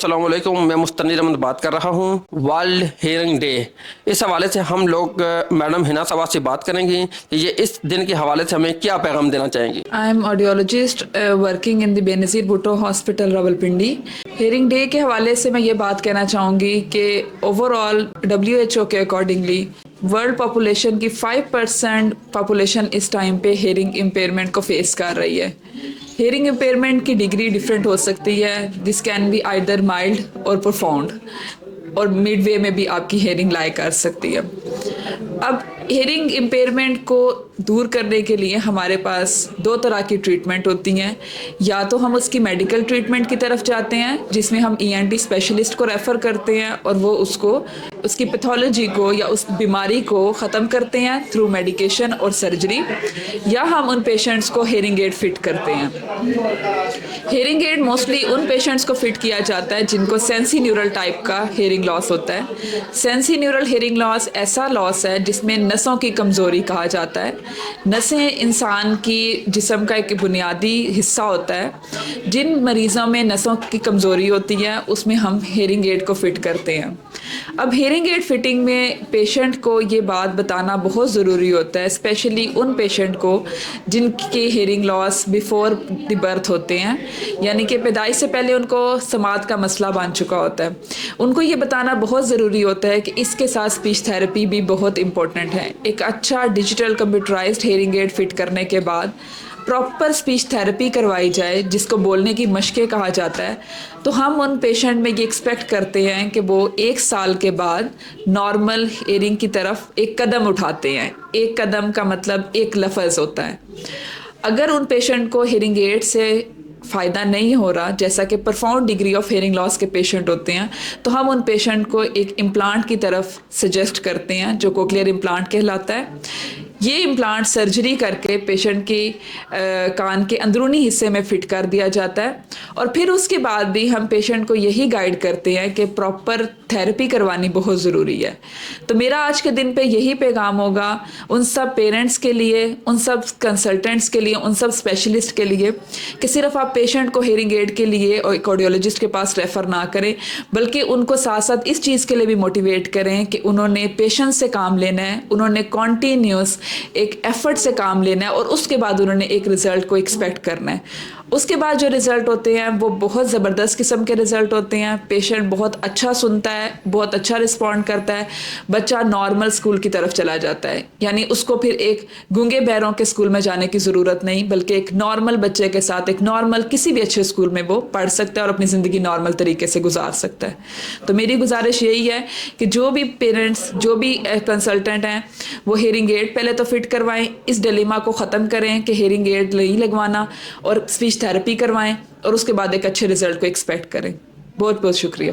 अस्सलाम वालेकुम। मैं मुस्तनिर अहमद बात कर रहा हूँ। वर्ल्ड हेयरिंग डे, इस हवाले से हम लोग मैडम हिना सवाद से बात करेंगे कि ये इस दिन के हवाले से हमें क्या पैगाम देना चाहेंगी। I am audiologist working in the Benazir Bhutto hospital Rawalpindi. Hearing day के हवाले से मैं ये बात कहना चाहूँगी कि ओवरऑल WHO के अकॉर्डिंगली वर्ल्ड पॉपुलेशन की 5% पॉपुलेशन इस टाइम पे हेयरिंग इम्पेयरमेंट को फेस कर रही है। हेयरिंग इम्पेयरमेंट की डिग्री डिफरेंट हो सकती है। This can be either mild और प्रोफाउंड, और मिड वे में भी आपकी हेयरिंग लाई कर सकती है। अब हेयरिंग इम्पेयरमेंट को दूर करने के लिए हमारे पास दो तरह की ट्रीटमेंट होती हैं। या तो हम उसकी मेडिकल ट्रीटमेंट की तरफ जाते हैं जिसमें हम ENT स्पेशलिस्ट को रेफ़र करते हैं और वो उसकी पैथोलॉजी को या उस बीमारी को ख़त्म करते हैं थ्रू मेडिकेशन और सर्जरी, या हम उन पेशेंट्स को हेयरिंग एड फिट करते हैं। हेयरिंग एड मोस्टली उन पेशेंट्स को फिट किया जाता है जिनको सेंसी न्यूरल टाइप का हेयरिंग लॉस होता है। सेंसी न्यूरल हेयरिंग लॉस ऐसा लॉस है जिसमें नसों की कमज़ोरी कहा जाता है। नसें इंसान की जिस्म का एक बुनियादी हिस्सा होता है। जिन मरीज़ों में नसों की कमज़ोरी होती है उसमें हम हेयरिंग एड को फिट करते हैं। अब हेयरिंग एड फिटिंग में पेशेंट को ये बात बताना बहुत ज़रूरी होता है, स्पेशली उन पेशेंट को जिनके hearing loss before the birth होते हैं, यानी कि पैदाइश से पहले उनको समात का मसला बन चुका होता है। उनको ये बताना बहुत ज़रूरी होता है कि इसके साथ स्पीच थेरेपी भी बहुत इंपॉर्टेंट है। एक अच्छा digital computerised hearing aid fit करने के बाद प्रॉपर स्पीच थेरेपी करवाई जाए, जिसको बोलने की मशक़ें कहा जाता है, तो हम उन पेशेंट में ये एक्सपेक्ट करते हैं कि वो 1 साल के बाद नॉर्मल हेयरिंग की तरफ एक कदम उठाते हैं। एक कदम का मतलब एक लफ्ज़ होता है। अगर उन पेशेंट को हेयरिंग एड से फ़ायदा नहीं हो रहा, जैसा कि profound degree of hearing loss के पेशेंट होते हैं, तो हम उन पेशेंट को एक इम्प्लांट की तरफ सजेस्ट करते हैं जो कोक्लियर इम्प्लांट कहलाता है। ये इम्प्लांट सर्जरी करके पेशेंट की कान के अंदरूनी हिस्से में फ़िट कर दिया जाता है, और फिर उसके बाद भी हम पेशेंट को यही गाइड करते हैं कि प्रॉपर थेरेपी करवानी बहुत ज़रूरी है। तो मेरा आज के दिन पे यही पैगाम होगा उन सब पेरेंट्स के लिए, उन सब कंसल्टेंट्स के लिए, उन सब स्पेशलिस्ट के लिए, कि सिर्फ आप पेशेंट को हेयरिंग एड के लिए और कार्डियोलॉजिस्ट के पास रेफ़र ना करें, बल्कि उनको साथ साथ इस चीज़ के लिए भी मोटिवेट करें कि उन्होंने पेशेंस से काम लेना है, उन्होंने कॉन्टीन्यूस एक एफर्ट से काम लेना है, और उसके बाद उन्होंने एक रिज़ल्ट को एक्सपेक्ट करना है। उसके बाद जो रिज़ल्ट होते हैं वो बहुत ज़बरदस्त किस्म के रिज़ल्ट होते हैं। पेशेंट बहुत अच्छा सुनता है, बहुत अच्छा रिस्पॉन्ड करता है, बच्चा नॉर्मल स्कूल की तरफ चला जाता है। यानी उसको फिर एक गूंगे बहरों के स्कूल में जाने की ज़रूरत नहीं, बल्कि एक नॉर्मल बच्चे के साथ एक नॉर्मल किसी भी अच्छे स्कूल में वो पढ़ सकता है और अपनी ज़िंदगी नॉर्मल तरीके से गुजार सकता है। तो मेरी गुजारिश यही है कि जो भी पेरेंट्स, जो भी कंसल्टेंट हैं, वो हेयरिंग एड पहले तो फिट करवाएं। इस डिलेमा को ख़त्म करें कि हेयरिंग एड नहीं लगवाना, और स्पीच थेरेपी करवाएं, और उसके बाद एक अच्छे रिजल्ट को एक्सपेक्ट करें। बहुत बहुत शुक्रिया।